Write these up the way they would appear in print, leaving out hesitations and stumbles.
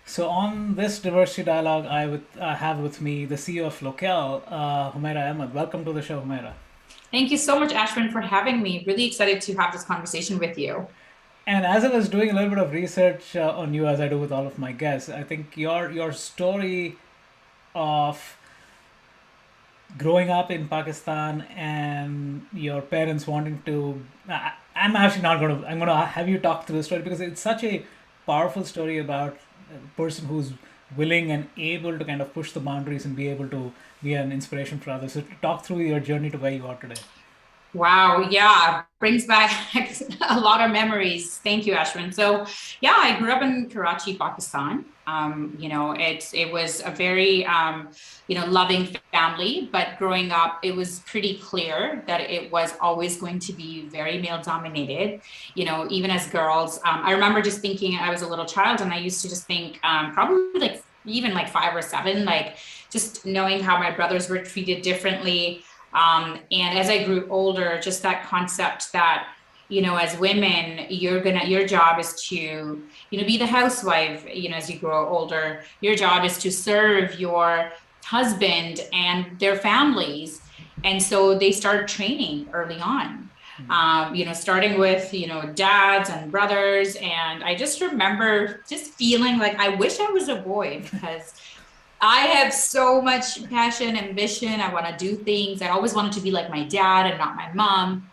So on this diversity dialogue, I have with me the CEO of Locale, Humaira Ahmed. Welcome to the show, Humaira. Thank you so much, Ashwin, for having me. Really excited to have this conversation with you. And as I was doing a little bit of research on you, as I do with all of my guests, I think your story of growing up in Pakistan and your parents wanting to, I'm actually not going to. I'm going to have you talk through the story because it's such a powerful story about a person who's willing and able to kind of push the boundaries and be able to be an inspiration for others. So talk through your journey to where you are today. Wow, yeah, brings back a lot of memories. Thank you, Ashwin. So, yeah, I grew up in Karachi, Pakistan. It was a very loving family, but growing up, it was pretty clear that it was always going to be very male dominated. Even as girls, I remember just thinking I was a little child, and I used to just think probably like even like 5 or 7, like just knowing how my brothers were treated differently. And as I grew older, just that concept that, as women, your job is to, be the housewife, as you grow older, your job is to serve your husband and their families. And so they start training early on. Starting with, dads and brothers. And I just remember just feeling like I wish I was a boy because I have so much passion, ambition. I want to do things. I always wanted to be like my dad and not my mom.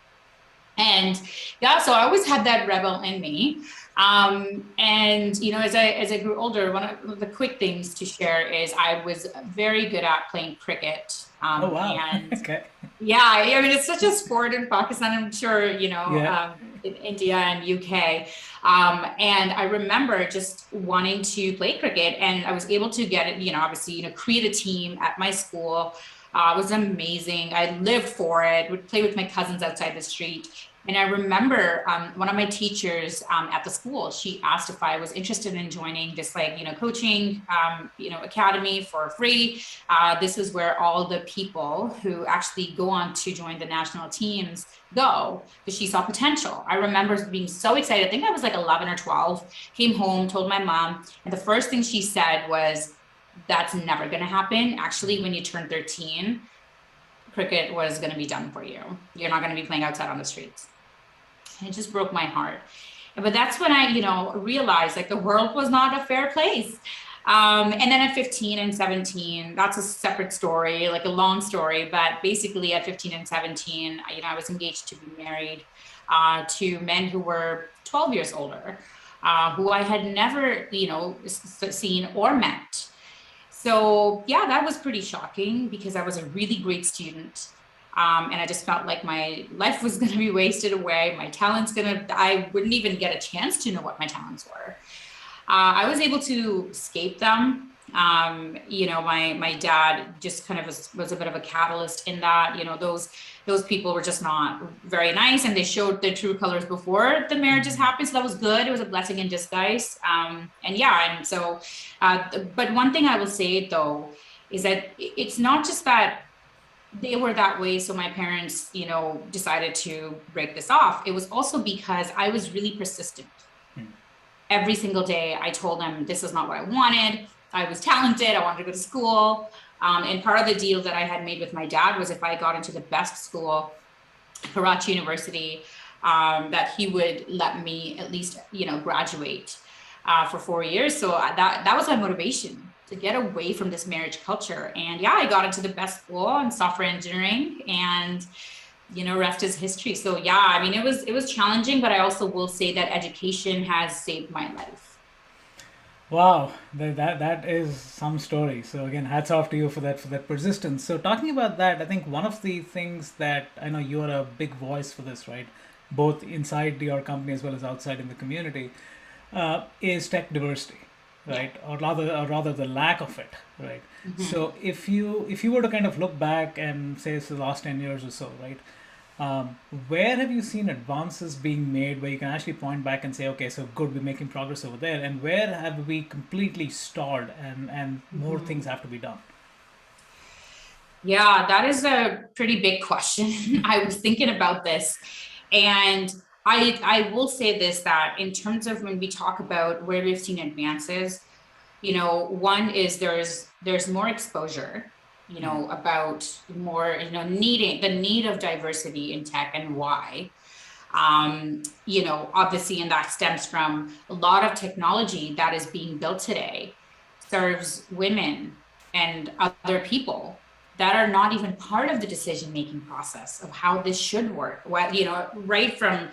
And yeah, so I always had that rebel in me. And as I grew older, one of the quick things to share is I was very good at playing cricket. Oh wow. And Okay. yeah, I mean, it's such a sport in Pakistan. I'm sure, Yeah. in India and UK. And I remember just wanting to play cricket, and I was able to get it, obviously, create a team at my school. It was amazing. I lived for it, would play with my cousins outside the street. And I remember one of my teachers at the school, she asked if I was interested in joining this coaching, academy for free. This is where all the people who actually go on to join the national teams go, because she saw potential. I remember being so excited. I think I was like 11 or 12, came home, told my mom. And the first thing she said was, that's never going to happen. Actually, when you turn 13, cricket was going to be done for you. You're not going to be playing outside on the streets. And it just broke my heart. But that's when I, realized like the world was not a fair place. And then at 15 and 17, that's a separate story, like a long story. But basically at 15 and 17, I was engaged to be married to men who were 12 years older, who I had never, seen or met. So yeah, that was pretty shocking because I was a really great student. And I just felt like my life was going to be wasted away. I wouldn't even get a chance to know what my talents were. I was able to escape them. My dad just kind of was a bit of a catalyst in that. Those people were just not very nice, and they showed their true colors before the marriages happened. So that was good. It was a blessing in disguise. But one thing I will say though is that it's not just that they were that way, so my parents, decided to break this off. It was also because I was really persistent. Every single day I told them this is not what I wanted. I was talented. I wanted to go to school. And part of the deal that I had made with my dad was if I got into the best school, Karachi University, that he would let me at least, graduate for 4 years. So that was my motivation to get away from this marriage culture. And yeah, I got into the best school in software engineering, and rest is history. So yeah, I mean, it was challenging, but I also will say that education has saved my life. Wow, that is some story. So again, hats off to you for that persistence. So talking about that, I think one of the things that I know you are a big voice for this, right? Both inside your company as well as outside in the community, is tech diversity, Yeah. right? Or rather the lack of it, right? Mhm. So if you were to kind of look back and say it's the last 10 years or so, right? Where have you seen advances being made where you can actually point back and say, okay, so good, we're making progress over there, and where have we completely stalled and more things Mhm. have to be done? Yeah, that is a pretty big question. I was thinking about this, and I will say this, that in terms of when we talk about where we've seen advances, One is there's more exposure, about more, needing the need of diversity in tech and why. Obviously, and that stems from a lot of technology that is being built today serves women and other people that are not even part of the decision-making process of how this should work. Right from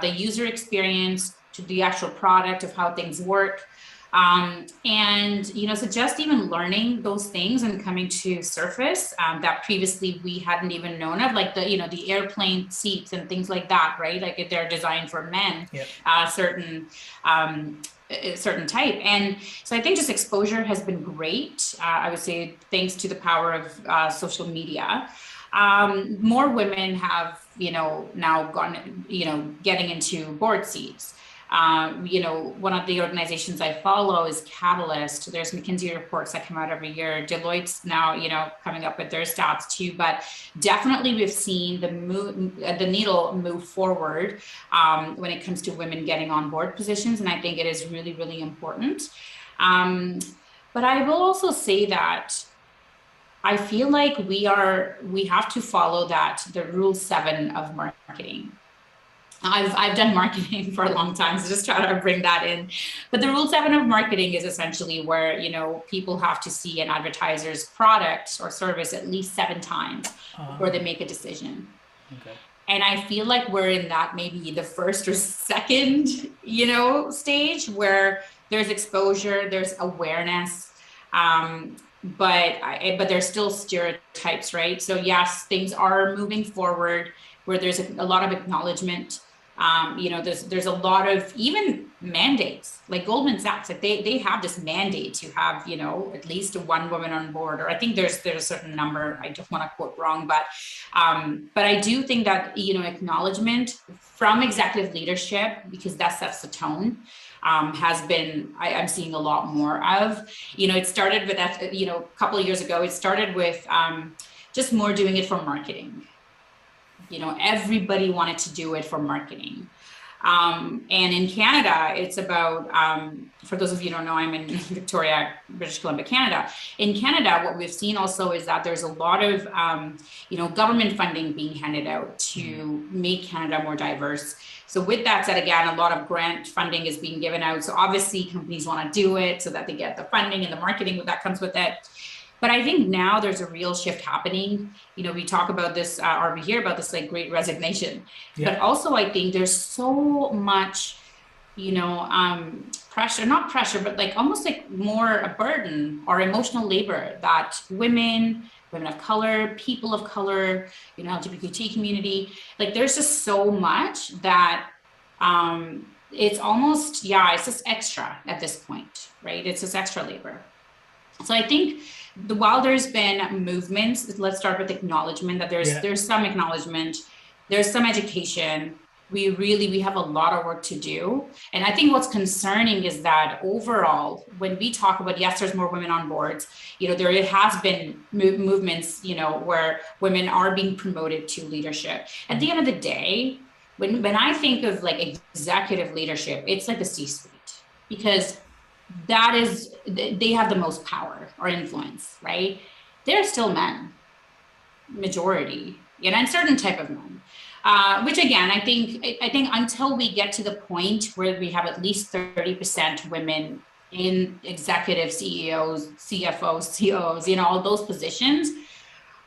the user experience to the actual product of how things work. So just even learning those things and coming to surface that previously we hadn't even known of, like the airplane seats and things like that, right? Like if they're designed for men, Yep. Certain type. And so I think just exposure has been great. I would say thanks to the power of social media. More women have, now gone, getting into board seats. One of the organizations I follow is Catalyst. There's McKinsey reports that come out every year. Deloitte's now, coming up with their stats too. But definitely, we've seen the needle move forward when it comes to women getting on board positions, and I think it is really, really important. But I will also say that I feel like we have to follow the rule 7 of marketing. I've done marketing for a long time, so just try to bring that in. But the rule 7 of marketing is essentially where, people have to see an advertiser's product or service at least 7 times before they make a decision. Okay. And I feel like we're in that maybe the first or second, stage where there's exposure, there's awareness, but there's still stereotypes, right? So yes, things are moving forward where there's a lot of acknowledgement. There's a lot of even mandates, like Goldman Sachs, like they have this mandate to have, at least 1 woman on board, or I think there's a certain number, I don't want to quote wrong, but I do think that, acknowledgement from executive leadership, because that sets the tone, has been, I'm seeing a lot more of, it started with, a couple of years ago, it started with just more doing it for marketing. Everybody wanted to do it for marketing. And in Canada, it's about, for those of you who don't know, I'm in Victoria, British Columbia, Canada. In Canada, what we've seen also is that there's a lot of, government funding being handed out to make Canada more diverse. So with that said, again, a lot of grant funding is being given out. So obviously companies want to do it so that they get the funding and the marketing that comes with it. But I think now there's a real shift happening. We talk about this, or we hear about this, like great resignation. Yeah. But also I think there's so much, pressure, not pressure, but like almost like more a burden or emotional labor that women of color, people of color, LGBTQ community, like there's just so much that it's almost, it's just extra at this point, right? It's just extra labor. So I think while there's been movements, let's start with acknowledgement that there's some acknowledgement, there's some education. We have a lot of work to do. And I think what's concerning is that overall, when we talk about, yes, there's more women on boards, it has been movements, where women are being promoted to leadership. At the end of the day, when I think of like executive leadership, it's like the C-suite, because they have the most power or influence, right? They're still men, majority, and certain type of men. Which again, I think until we get to the point where we have at least 30% women in executive CEOs, CFOs, COOs, all those positions,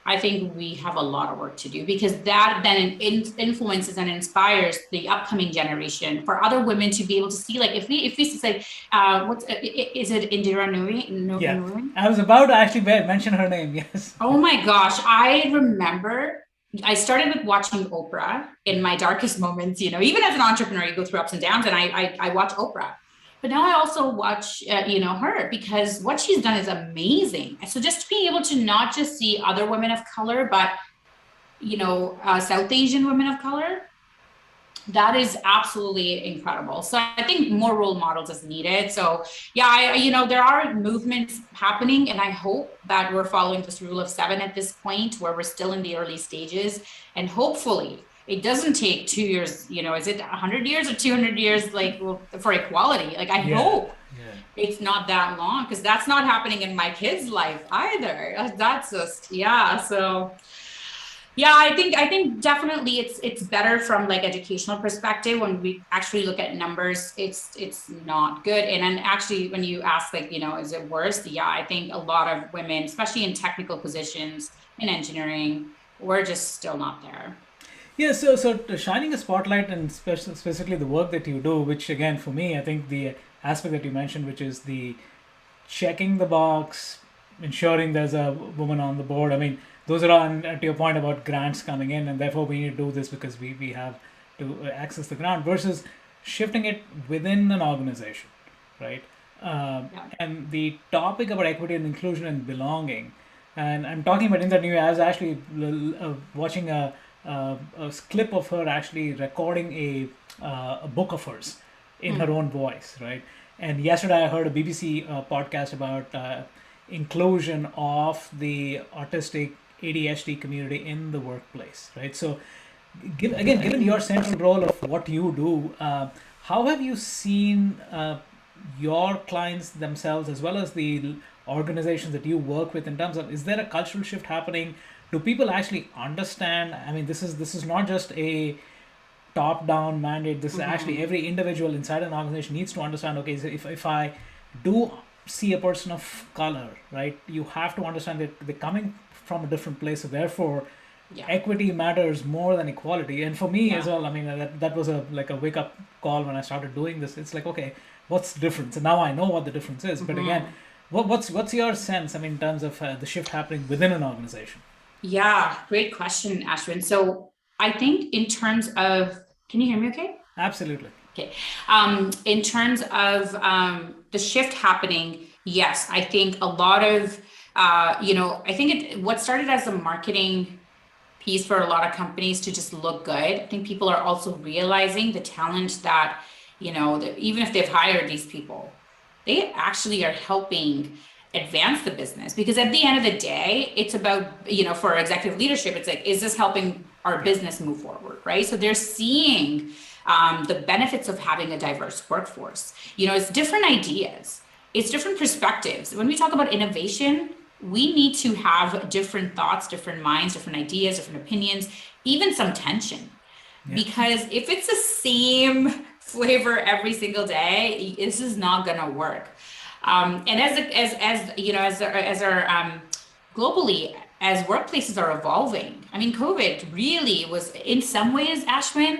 I think we have a lot of work to do, because that then influences and inspires the upcoming generation for other women to be able to see, like if we say, is it Indira Nooyi? Yeah, I was about to actually mention her name. Yes. Oh my gosh, I remember. I started with watching Oprah in my darkest moments. Even as an entrepreneur, you go through ups and downs, and I watch Oprah. But now I also watch, her, because what she's done is amazing. So just being able to not just see other women of color, but, South Asian women of color, that is absolutely incredible. So I think more role models is needed. So there are movements happening, and I hope that we're following this rule of 7 at this point, where we're still in the early stages, and hopefully it doesn't take 2 years, is it 100 years or 200 years, like for equality? Like I hope It's not that long, because that's not happening in my kid's life either. That's just, yeah. So yeah, I think definitely it's better from like educational perspective. When we actually look at numbers, it's not good. And then actually when you ask, like, is it worse? Yeah, I think a lot of women, especially in technical positions in engineering, we're just still not there. Yeah, shining a spotlight and specifically the work that you do, which again for me, I think the aspect that you mentioned, which is the checking the box, ensuring there's a woman on the board. I mean, those are on to your point about grants coming in, and therefore we need to do this because we have to access the grant versus shifting it within an organization, right? Yeah. And the topic about equity and inclusion and belonging, and I'm talking about in that new. I was actually watching a clip of her actually recording a book of hers in her Mm. own voice, right? And yesterday I heard a BBC podcast about inclusion of the autistic ADHD community in the workplace, right? So, given your central role of what you do, how have you seen your clients themselves as well as the organizations that you work with in terms of, is there a cultural shift happening? Do people actually understand? I mean, this is not just a top down mandate. This is actually Hmm. every individual inside an organization needs to understand, okay, so if I do see a person of color, right, you have to understand that they're coming from a different place, so therefore Yeah. equity matters more than equality. And for me as Yeah. well, I mean, that was a like a wake up call when I started doing this. It's like, okay, what's the difference? And now I know what the difference is. But again, Hmm. what's your sense, I mean, in terms of the shift happening within an organization? Yeah, great question, Ashwin. So I think in terms of, can you hear me okay? Absolutely. Okay. In terms of the shift happening, yes, I think a lot of, I think what started as a marketing piece for a lot of companies to just look good. I think people are also realizing the talent that, that even if they've hired these people, they actually are helping advance the business, because at the end of the day, it's about, for executive leadership, it's like, is this helping our Yeah. business move forward, right? So they're seeing the benefits of having a diverse workforce. It's different ideas, it's different perspectives. When we talk about innovation, we need to have different thoughts, different minds, different ideas, different opinions, even some tension. Yeah. Because if it's the same flavor every single day, this is not going to work. And as our globally, as workplaces are evolving, I mean, COVID really was, in some ways, Ashwin,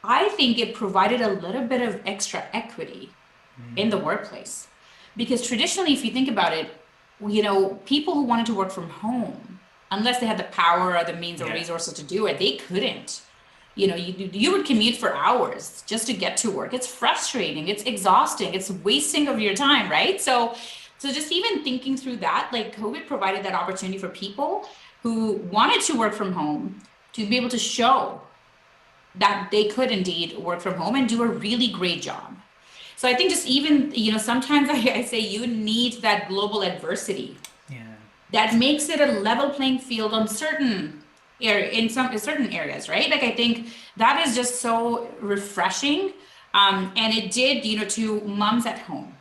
I think it provided a little bit of extra equity in the workplace. Because traditionally, if you think about it, people who wanted to work from home, unless they had the power or the means or Yeah. resources to do it, they couldn't. You would commute for hours just to get to work. It's frustrating, it's exhausting, it's wasting of your time, right? So just even thinking through that, like COVID provided that opportunity for people who wanted to work from home to be able to show that they could indeed work from home and do a really great job. So I think just even, sometimes I say you need that global adversity Yeah. that makes it a level playing field on certain in certain areas, right? Like I think that is just so refreshing. And it did, to moms at home,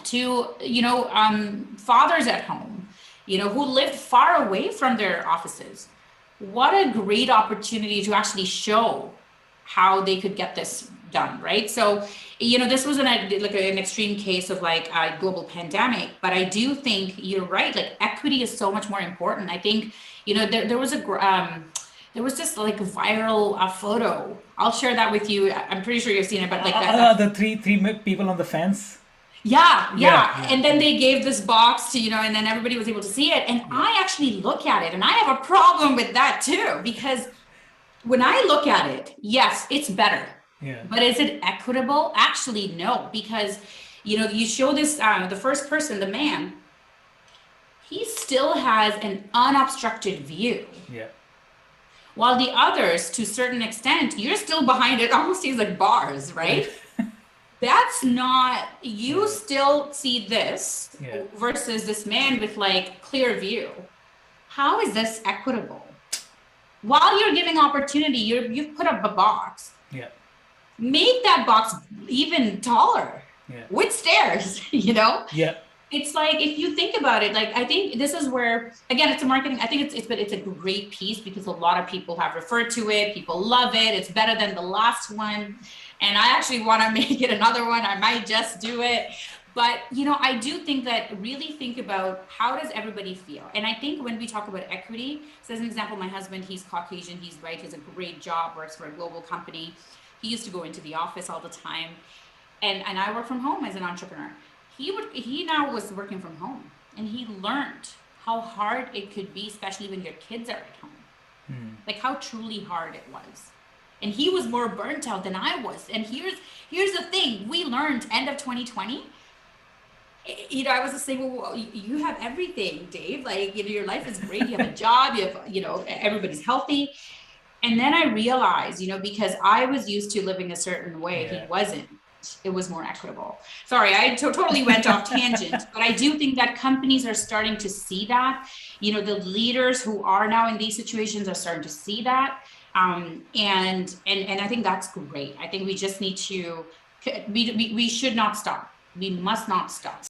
to, fathers at home, who lived far away from their offices. What a great opportunity to actually show how they could get this done, right? So, this was like an extreme case of like a global pandemic, but I do think you're right. Like equity is so much more important. I think, there was this like viral photo. I'll share that with you. I'm pretty sure you've seen it, but like that. The three people on the fence. Yeah, Yeah. yeah. Yeah. And then they gave this box to, and then everybody was able to see it. And Yeah. I actually look at it and I have a problem with that too, because when I look at it, yes, it's better. Yeah. But is it equitable? Actually, no, because, you show this, the first person, the man, he still has an unobstructed view. Yeah. While the others, to a certain extent, you're still behind it, almost seems like bars, Right. right? That's not, you Yeah. still see this Yeah. versus this man with like clear view. How is this equitable? While you're giving opportunity, you've put up a box. Yeah. Make that box even taller. Yeah. with stairs, you know? Yeah. It's like, if you think about it, like, I think this is where, again, it's a marketing, I think it's a great piece because a lot of people have referred to it. People love it. It's better than the last one. And I actually want to make it another one. I might just do it. But, you know, I do think that really think about how does everybody feel? And I think when we talk about equity, so as an example, my husband, he's Caucasian, he's white, he has a great job, works for a global company. He used to go into the office all the time. And I work from home as an entrepreneur. He now was working from home, and he learned how hard it could be, especially when your kids are at home. Like how truly hard it was. And he was more burnt out than I was. And here's the thing, we learned end of 2020. You know, I was just saying, well, you have everything, Dave. Like, you know, your life is great. You have a job, you have, you know, everybody's healthy. And then I realized, you know, because I was used to living a certain way, Yeah. he wasn't. It was more equitable. Sorry, I totally went off tangent, but I do think that companies are starting to see that. You know, the leaders who are now in these situations are starting to see that. And I think that's great. I think we just need to, we should not stop. We must not stop.